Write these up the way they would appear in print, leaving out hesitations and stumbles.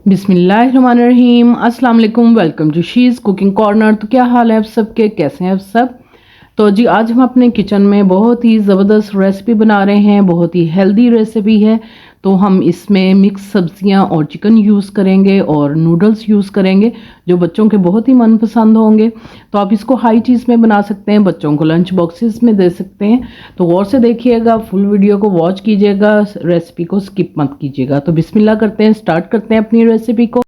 बिस्मिल्लाहिर्रहमानिर्रहीम, अस्सलाम वालेकुम। Welcome to She's Cooking Corner. तो क्या हाल है आप सबके, कैसे हैं आप सब। तो जी आज हम अपने किचन में बहुत ही ज़बरदस्त रेसिपी बना रहे हैं, बहुत ही हेल्दी रेसिपी है। तो हम इसमें मिक्स सब्जियां और चिकन यूज़ करेंगे और नूडल्स यूज़ करेंगे जो बच्चों के बहुत ही मनपसंद होंगे। तो आप इसको हाई चीज़ में बना सकते हैं, बच्चों को लंच बॉक्सेस में दे सकते हैं। तो गौर से देखिएगा, फुल वीडियो को वॉच कीजिएगा, रेसिपी को स्किप मत कीजिएगा। तो बिस्मिल्लाह करते हैं, स्टार्ट करते हैं अपनी रेसिपी को।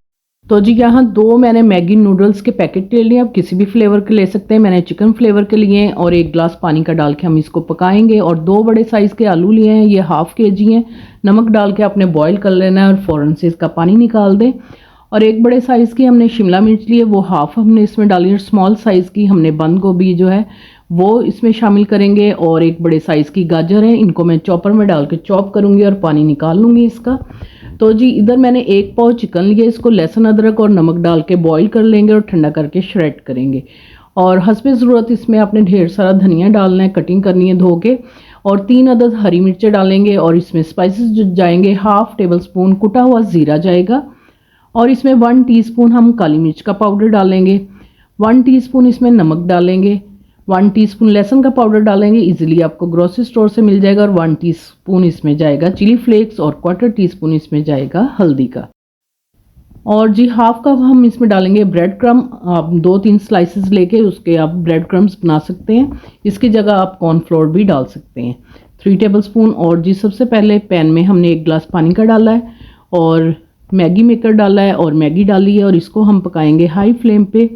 तो जी यहाँ दो मैंने मैगी नूडल्स के पैकेट ले लिए, आप किसी भी फ्लेवर के ले सकते हैं। मैंने चिकन फ्लेवर के लिए और 1 गिलास पानी का डाल के हम इसको पकाएंगे। और 2 बड़े साइज़ के आलू लिए हैं, ये ½ kg हैं। नमक डाल के आपने बॉईल कर लेना है और फ़ौरन से इसका पानी निकाल दें। और 1 बड़े साइज़ की हमने शिमला मिर्च ली है, वो हाफ़ हमने इसमें डाली है। स्मॉल साइज़ की हमने बंद गोभी जो है वो इसमें शामिल करेंगे। और 1 बड़े साइज़ की गाजर है, इनको मैं चॉपर में डाल के चॉप करूँगी और पानी निकाल लूँगी इसका। तो जी इधर मैंने 1 पाव चिकन लिया, इसको लहसुन अदरक और नमक डाल के बॉईल कर लेंगे और ठंडा करके श्रेड करेंगे। और हस्बे ज़रूरत इसमें आपने ढेर सारा धनिया डालना है, कटिंग करनी है धो के। और 3 अदद हरी मिर्चें डालेंगे और इसमें स्पाइसेस जो जाएंगे, ½ टेबल स्पून कुटा हुआ ज़ीरा जाएगा। और इसमें 1 टीस्पून हम काली मिर्च का पाउडर डालेंगे, 1 टीस्पून इसमें नमक डालेंगे, 1 टीस्पून लहसुन का पाउडर डालेंगे, इजीली आपको ग्रोसरी स्टोर से मिल जाएगा। और 1 टीस्पून इसमें जाएगा चिली फ्लेक्स और 1/4 टीस्पून इसमें जाएगा हल्दी का। और जी ½ कप हम इसमें डालेंगे ब्रेड क्रम। आप 2-3 स्लाइसेस लेके उसके आप ब्रेड क्रम्स बना सकते हैं। इसकी जगह आप कॉर्नफ्लोर भी डाल सकते हैं, 3 टेबल स्पून। और जी सबसे पहले पैन में हमने 1 गिलास पानी का डाला है और मैगी मेकर डाला है और मैगी डाली है। और इसको हम पकाएंगे हाई फ्लेम पे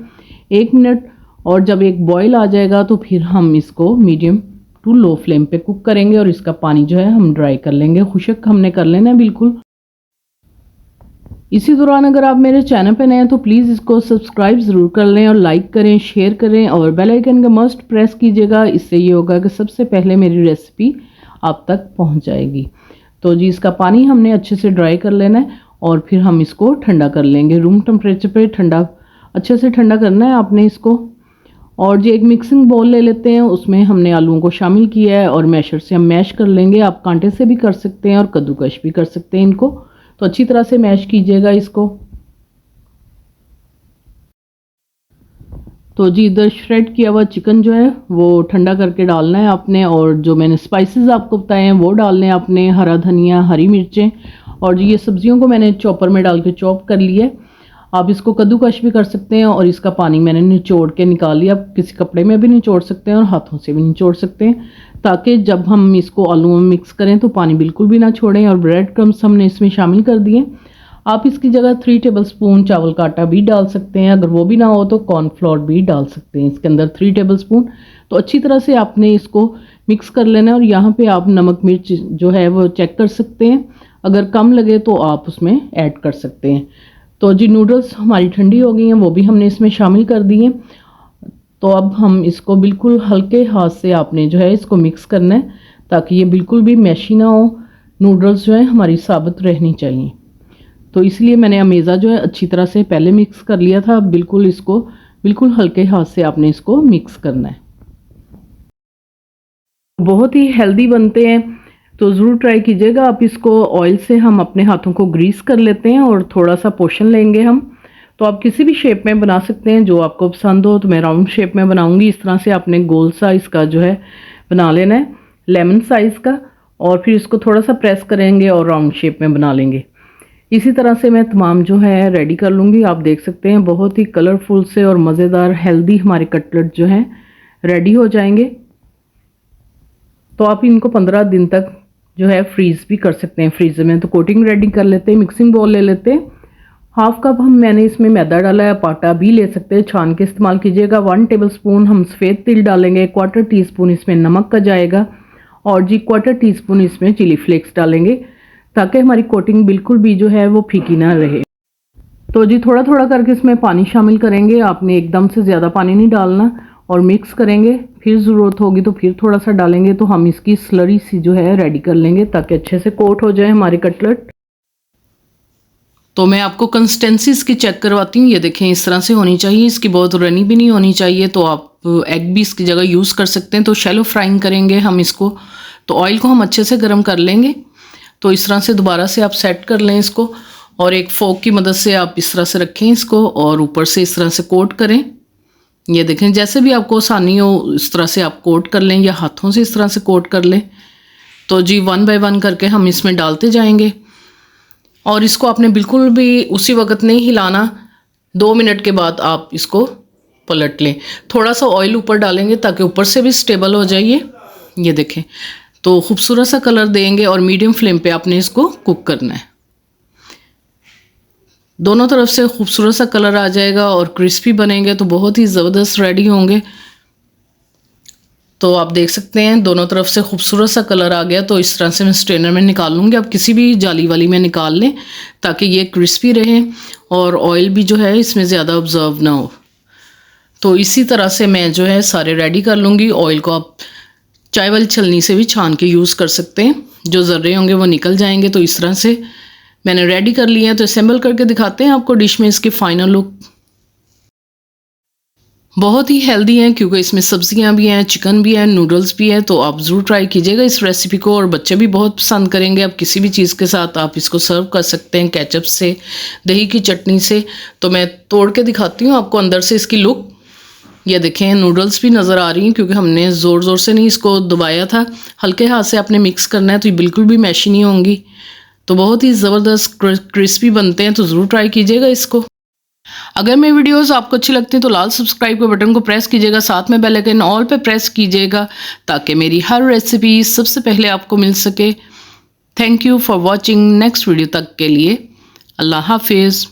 1 मिनट। और जब एक बॉईल आ जाएगा तो फिर हम इसको मीडियम टू लो फ्लेम पे कुक करेंगे। और इसका पानी जो है हम ड्राई कर लेंगे, खुश्क हमने कर लेना है बिल्कुल। इसी दौरान अगर आप मेरे चैनल पे नए हैं तो प्लीज़ इसको सब्सक्राइब ज़रूर कर लें और लाइक करें, शेयर करें और बेल आइकन का मस्ट प्रेस कीजिएगा। इससे ये होगा कि सबसे पहले मेरी रेसिपी आप तक पहुंच जाएगी। तो जी इसका पानी हमने अच्छे से ड्राई कर लेना है और फिर हम इसको ठंडा कर लेंगे, रूम टेम्परेचर पे ठंडा, अच्छे से ठंडा करना है आपने इसको। और जी एक मिक्सिंग बाउल ले लेते हैं, उसमें हमने आलूओं को शामिल किया है और मैशर से हम मैश कर लेंगे। आप कांटे से भी कर सकते हैं और कद्दूकश भी कर सकते हैं इनको। तो अच्छी तरह से मैश कीजिएगा इसको। तो जी इधर श्रेड किया हुआ चिकन जो है वो ठंडा करके डालना है आपने। और जो मैंने स्पाइसेस आपको बताए हैं वो डालने हैं आपने, हरा धनिया, हरी मिर्चें। और जी ये सब्जियों को मैंने चॉपर में डाल के चॉप कर लिया है। आप इसको कद्दूकश भी कर सकते हैं और इसका पानी मैंने निचोड़ के निकाल लिया। आप किसी कपड़े में भी निचोड़ सकते हैं और हाथों से भी निचोड़ सकते हैं, ताकि जब हम इसको आलू में मिक्स करें तो पानी बिल्कुल भी ना छोड़ें। और ब्रेड क्रम्स हमने इसमें शामिल कर दिए। आप इसकी जगह 3 टेबल स्पून चावल का आटा भी डाल सकते हैं, अगर वो भी ना हो तो कॉर्नफ्लोर भी डाल सकते हैं इसके अंदर 3 टेबल स्पून। तो अच्छी तरह से आपने इसको मिक्स कर लेना है। और यहाँ पे आप नमक मिर्च जो है वो चेक कर सकते हैं, अगर कम लगे तो आप उसमें ऐड कर सकते हैं। तो जी नूडल्स हमारी ठंडी हो गई हैं, वो भी हमने इसमें शामिल कर दिए। तो अब हम इसको बिल्कुल हल्के हाथ से आपने जो है इसको मिक्स करना है, ताकि ये बिल्कुल भी मैशी ना हो। नूडल्स जो है हमारी साबुत रहनी चाहिए। तो इसलिए मैंने अमेज़ा जो है अच्छी तरह से पहले मिक्स कर लिया था। अब बिल्कुल इसको बिल्कुल हल्के हाथ से आपने इसको मिक्स करना है। बहुत ही हेल्दी बनते हैं, तो ज़रूर ट्राई कीजिएगा आप इसको। ऑयल से हम अपने हाथों को ग्रीस कर लेते हैं और थोड़ा सा पोर्शन लेंगे हम। तो आप किसी भी शेप में बना सकते हैं जो आपको पसंद हो। तो मैं राउंड शेप में बनाऊंगी। इस तरह से आपने गोल साइज़ का जो है बना लेना है, लेमन साइज़ का। और फिर इसको थोड़ा सा प्रेस करेंगे और राउंड शेप में बना लेंगे। इसी तरह से मैं तमाम जो है रेडी कर लूँगी। आप देख सकते हैं बहुत ही कलरफुल से और मज़ेदार हेल्दी हमारे कटलेट जो हैं रेडी हो जाएंगे। तो आप इनको 15 दिन तक जो है फ्रीज़ भी कर सकते हैं फ्रीज़र में। तो कोटिंग रेडी कर लेते हैं। मिक्सिंग बाउल ले लेते हैं, ½ कप मैंने इसमें मैदा डाला है, आटा भी ले सकते हैं, छान के इस्तेमाल कीजिएगा। 1 टेबल स्पून हम सफ़ेद तिल डालेंगे, 1/4 टीस्पून इसमें नमक का जाएगा। और जी 1/4 टीस्पून इसमें चिली फ्लेक्स डालेंगे, ताकि हमारी कोटिंग बिल्कुल भी जो है वो फीकी ना रहे। तो जी थोड़ा थोड़ा करके इसमें पानी शामिल करेंगे, आपने एकदम से ज़्यादा पानी नहीं डालना। और मिक्स करेंगे, फिर ज़रूरत होगी तो फिर थोड़ा सा डालेंगे। तो हम इसकी स्लरी सी जो है रेडी कर लेंगे, ताकि अच्छे से कोट हो जाए हमारे कटलेट। तो मैं आपको कंसिस्टेंसी इसकी चेक करवाती हूँ। ये देखें इस तरह से होनी चाहिए, इसकी बहुत रनी भी नहीं होनी चाहिए। तो आप एग भी इसकी जगह यूज़ कर सकते हैं। तो शैलो फ्राइंग करेंगे हम इसको। तो ऑयल को हम अच्छे से गर्म कर लेंगे। तो इस तरह से दोबारा से आप सेट कर लें इसको। और एक फोक की मदद से आप इस तरह से रखें इसको और ऊपर से इस तरह से कोट करें। ये देखें, जैसे भी आपको आसानी हो इस तरह से आप कोट कर लें या हाथों से इस तरह से कोट कर लें। तो जी 1 बाय 1 करके हम इसमें डालते जाएंगे और इसको आपने बिल्कुल भी उसी वक्त नहीं हिलाना। 2 मिनट के बाद आप इसको पलट लें। थोड़ा सा ऑयल ऊपर डालेंगे ताकि ऊपर से भी स्टेबल हो जाइए। ये देखें, तो खूबसूरत सा कलर देंगे और मीडियम फ्लेम पे आपने इसको कुक करना है। दोनों तरफ से खूबसूरत सा कलर आ जाएगा और क्रिस्पी बनेंगे तो बहुत ही ज़बरदस्त रेडी होंगे। तो आप देख सकते हैं दोनों तरफ से खूबसूरत सा कलर आ गया। तो इस तरह से मैं स्ट्रेनर में निकाल लूँगी। आप किसी भी जाली वाली में निकाल लें ताकि ये क्रिस्पी रहे और ऑयल भी जो है इसमें ज़्यादा ऑब्जर्व ना हो। तो इसी तरह से मैं जो है सारे रेडी कर लूँगी। ऑयल को आप चाय वाली छलनी से भी छान के यूज़ कर सकते हैं, जो ज़र्रे होंगे वो निकल जाएंगे। तो इस तरह से मैंने रेडी कर लिए हैं। तो असेंबल करके दिखाते हैं आपको डिश में इसकी फाइनल लुक। बहुत ही हेल्दी हैं क्योंकि इसमें सब्जियां भी हैं, चिकन भी है, नूडल्स भी है। तो आप ज़रूर ट्राई कीजिएगा इस रेसिपी को और बच्चे भी बहुत पसंद करेंगे। आप किसी भी चीज़ के साथ आप इसको सर्व कर सकते हैं, केचप से, दही की चटनी से। तो मैं तोड़ के दिखाती हूँ आपको अंदर से इसकी लुक। ये देखें, नूडल्स भी नज़र आ रही हैं क्योंकि हमने ज़ोर ज़ोर से नहीं इसको दबाया था, हल्के हाथ से आपने मिक्स करना है तो ये बिल्कुल भी मैशी नहीं होंगी। तो बहुत ही ज़बरदस्त क्रिस्पी बनते हैं। तो ज़रूर ट्राई कीजिएगा इसको। अगर मेरी वीडियोस आपको अच्छी लगती हैं तो लाल सब्सक्राइब के बटन को प्रेस कीजिएगा, साथ में बेल आइकन ऑल पे प्रेस कीजिएगा ताकि मेरी हर रेसिपी सबसे पहले आपको मिल सके। Thank you for watching. Next video तक के लिए अल्लाह हाफिज़।